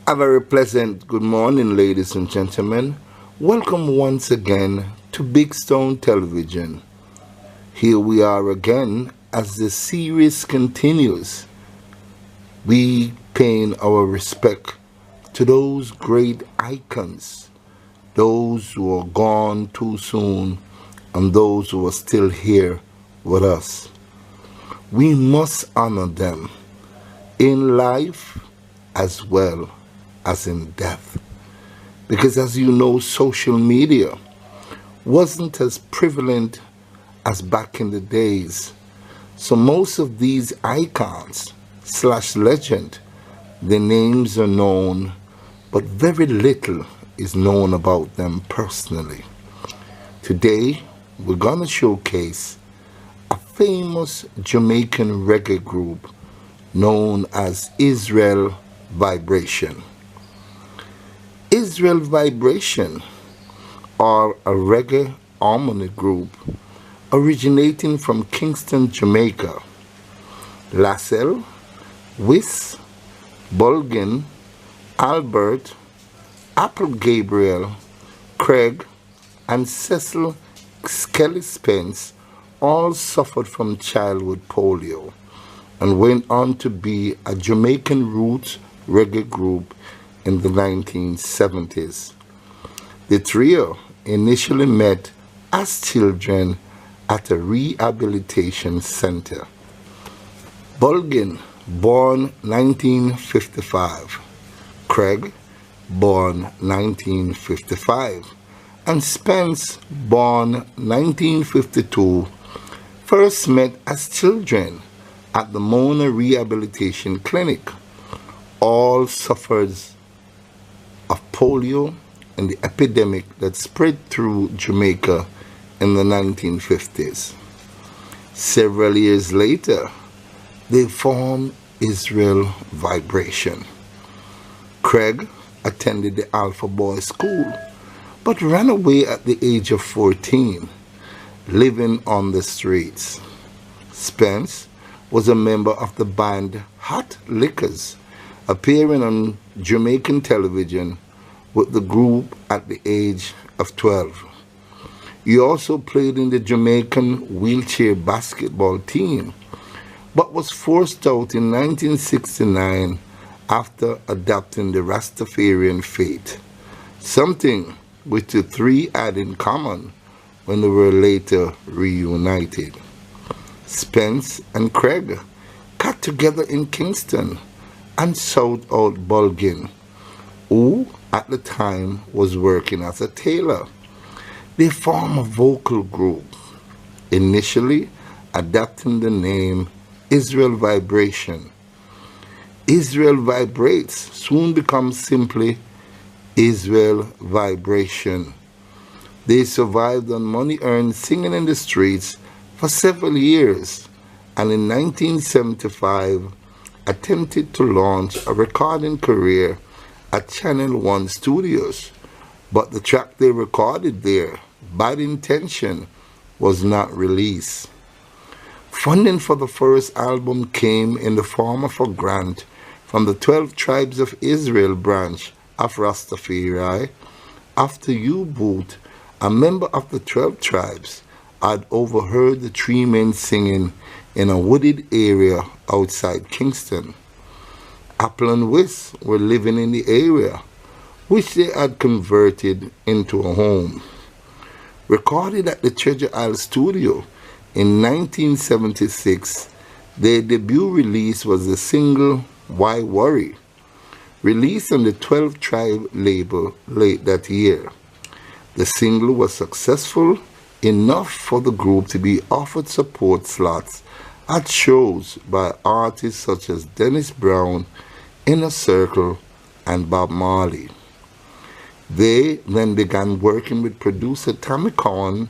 A very pleasant good morning, ladies and gentlemen. Welcome once again to Big Stone Television. Here we are again as the series continues. We paying our respect to those great icons, those who are gone too soon, and those who are still here with us. We must honor them in life as well as in death. Because as you know, social media wasn't as prevalent as back in the days. So most of these icons / legend, their names are known, but very little is known about them personally. Today, we're going to showcase a famous Jamaican reggae group known as Israel Vibration. Israel Vibration are a reggae harmony group originating from Kingston, Jamaica. Lassell, Wiss, Bulgin, Albert, Apple Gabriel, Craig, and Cecil Skelly Spence all suffered from childhood polio and went on to be a Jamaican roots reggae group in the 1970s. The trio initially met as children at a rehabilitation center. Bulgin, born 1955. Craig, born 1955. And Spence, born 1952, first met as children at the Mona Rehabilitation Clinic. All suffered of polio and the epidemic that spread through Jamaica in the 1950s. Several years later, they formed Israel Vibration. Craig attended the Alpha Boys School, but ran away at the age of 14, living on the streets. Spence was a member of the band Hot Liquors, appearing on Jamaican television with the group at the age of 12. He also played in the Jamaican wheelchair basketball team, but was forced out in 1969 after adopting the Rastafarian faith, something which the three had in common when they were later reunited. Spence and Craig got together in Kingston and sought out Bulgin, who at the time was working as a tailor. They formed a vocal group, initially adopting the name Israel Vibration. Israel Vibrates soon becomes simply Israel Vibration. They survived on money earned singing in the streets for several years, and in 1975 attempted to launch a recording career at Channel 1 Studios, but the track they recorded there, Bad Intention, was not released. Funding for the first album came in the form of a grant from the 12 Tribes of Israel branch of Rastafari after U-Boot, a member of the 12 Tribes, had overheard the three men singing in a wooded area outside Kingston. Apple and Wiss were living in the area, which they had converted into a home. Recorded at the Treasure Isle Studio in 1976, their debut release was the single Why Worry, released on the 12 Tribe label late that year. The single was successful enough for the group to be offered support slots at shows by artists such as Dennis Brown, Inner Circle, and Bob Marley. They then began working with producer Tommy Corn,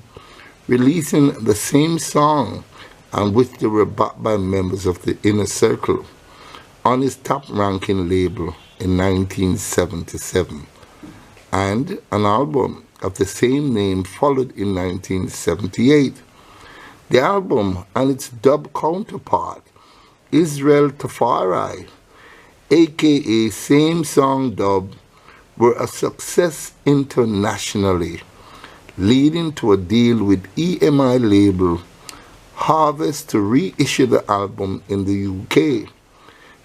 releasing the same song on which they were backed by members of the Inner Circle on his top-ranking label in 1977, and an album of the same name followed in 1978. The album and its dub counterpart, Israel Tafari, aka Same Song Dub, were a success internationally, leading to a deal with EMI label Harvest to reissue the album in the UK.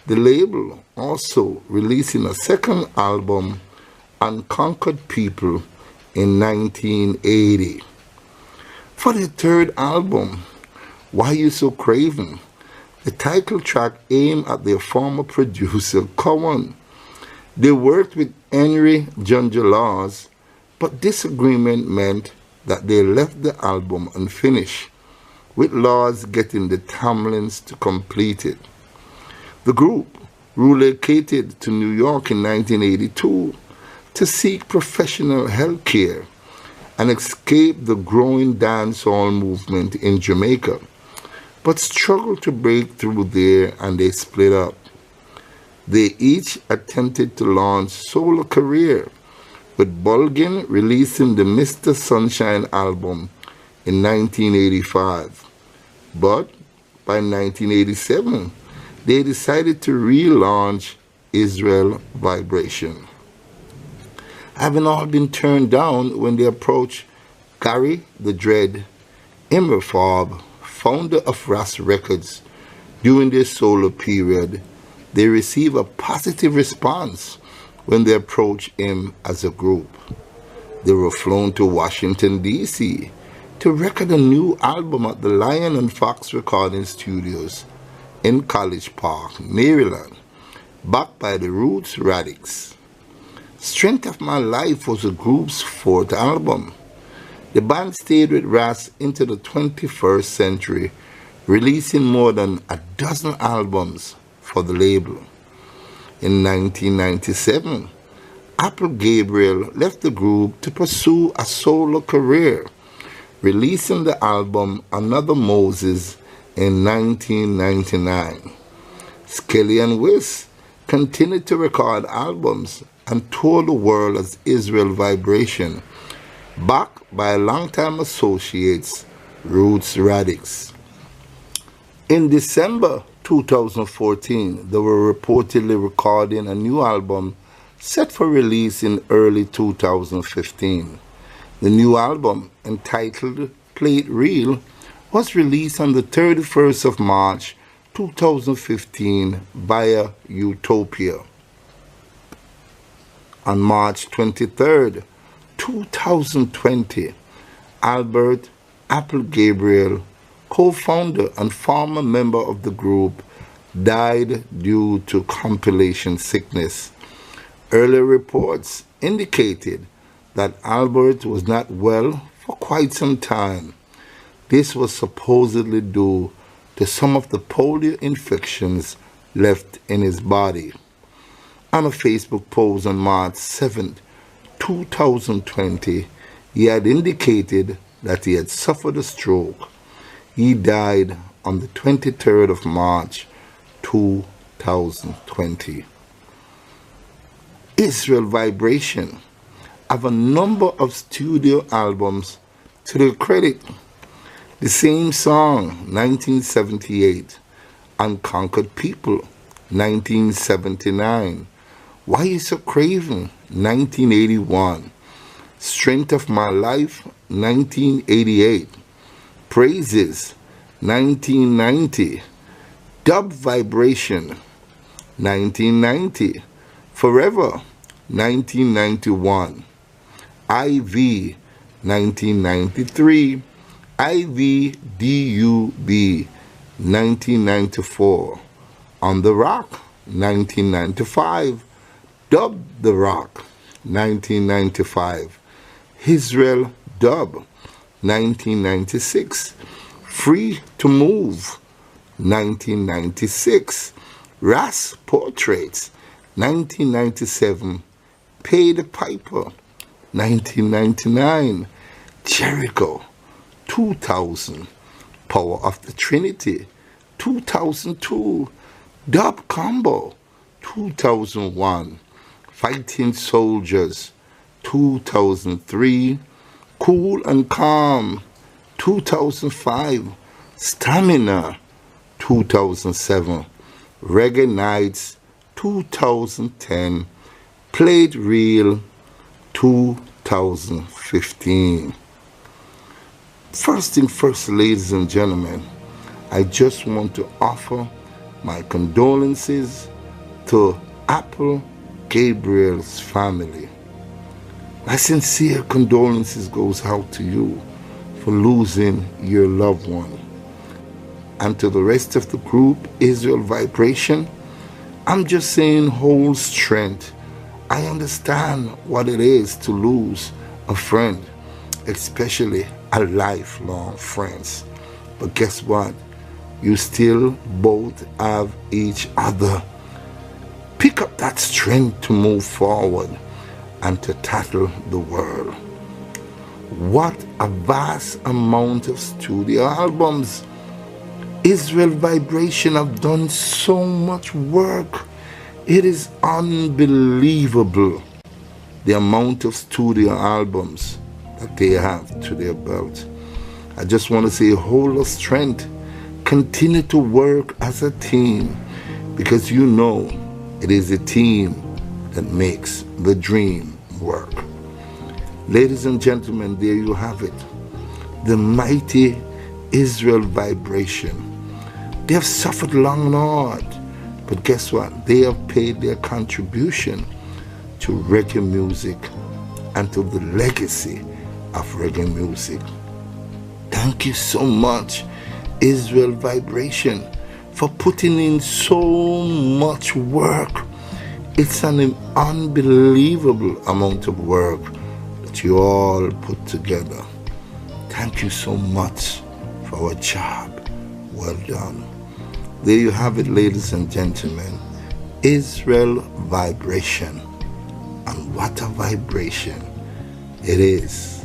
The label also releasing a second album, Unconquered People, in 1980. For their third album, Why You So Craven, the title track aimed at their former producer, Cowan. They worked with Henry Laws, but disagreement meant that they left the album unfinished, with Laws getting the Tamlins to complete it. The group relocated to New York in 1982 to seek professional health care and escape the growing dancehall movement in Jamaica, but struggled to break through there and they split up. They each attempted to launch solo career, with Bulgin releasing the Mr. Sunshine album in 1985. But by 1987, they decided to relaunch Israel Vibration. Having all been turned down when they approached Gary the Dread Immerfarb, founder of Ras Records, during their solo period, they received a positive response when they approached him as a group. They were flown to Washington, D.C. to record a new album at the Lion and Fox Recording Studios in College Park, Maryland, backed by the Roots Radics. Strength of My Life was the group's fourth album. The band stayed with Ras into the 21st century, releasing more than a dozen albums for the label. In 1997, Apple Gabriel left the group to pursue a solo career, releasing the album Another Moses in 1999. Skelly and Wiss continued to record albums and tour the world as Israel Vibration, backed by longtime associates Roots Radics. In December 2014, they were reportedly recording a new album set for release in early 2015. The new album, entitled Play It Real, was released on the 31st of March 2015 via Utopia. On March 23rd, 2020, Albert Apple Gabriel, co-founder and former member of the group, died due to compilation sickness. Earlier reports indicated that Albert was not well for quite some time. This was supposedly due to some of the polio infections left in his body. On a Facebook post on March 7, 2020, he had indicated that he had suffered a stroke. He died on the 23rd of March, 2020. Israel Vibration have a number of studio albums to their credit. The Same Song, 1978. Unconquered People, 1979. Why You So Craven, 1981. Strength of My Life, 1988. Praises, 1990. Dub Vibration, 1990. Forever, 1991. IV, 1993. IVDUB, 1994. On the Rock, 1995. Dub the Rock, 1995. Israel Dub, 1996. Free to Move, 1996. Ras Portraits, 1997. Pay the Piper, 1999. Jericho, 2000. Power of the Trinity, 2002. Dub Combo, 2001. Fighting Soldiers, 2003. Cool and Calm, 2005. Stamina, 2007. Reggae Nights, 2010, played real 2015. First thing first, ladies and gentlemen, I just want to offer my condolences to Apple Gabriel's family. My sincere condolences goes out to you for losing your loved one. And to the rest of the group, Israel Vibration, I'm just saying hold strength. I understand what it is to lose a friend, especially a lifelong friend. But guess what? You still both have each other. Pick up that strength to move forward and to tackle the world. What a vast amount of studio albums. Israel Vibration have done so much work. It is unbelievable the amount of studio albums that they have to their belt. I just want to say hold of strength. Continue to work as a team, because you know it is a team that makes the dream work. Ladies and gentlemen, there you have it. The mighty Israel Vibration. They have suffered long and hard, but guess what? They have paid their contribution to reggae music and to the legacy of reggae music. Thank you so much, Israel Vibration, for putting in so much work. It's an unbelievable amount of work that you all put together. Thank you so much for a job well done. There you have it, ladies and gentlemen. Israel Vibration. And what a vibration it is.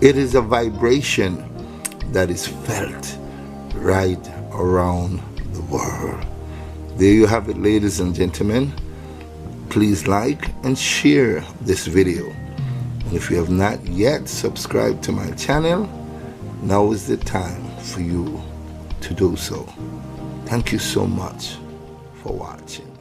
It is a vibration that is felt right around the world. There you have it, ladies and gentlemen. Please like and share this video. And if you have not yet subscribed to my channel, now is the time for you to do so. Thank you so much for watching.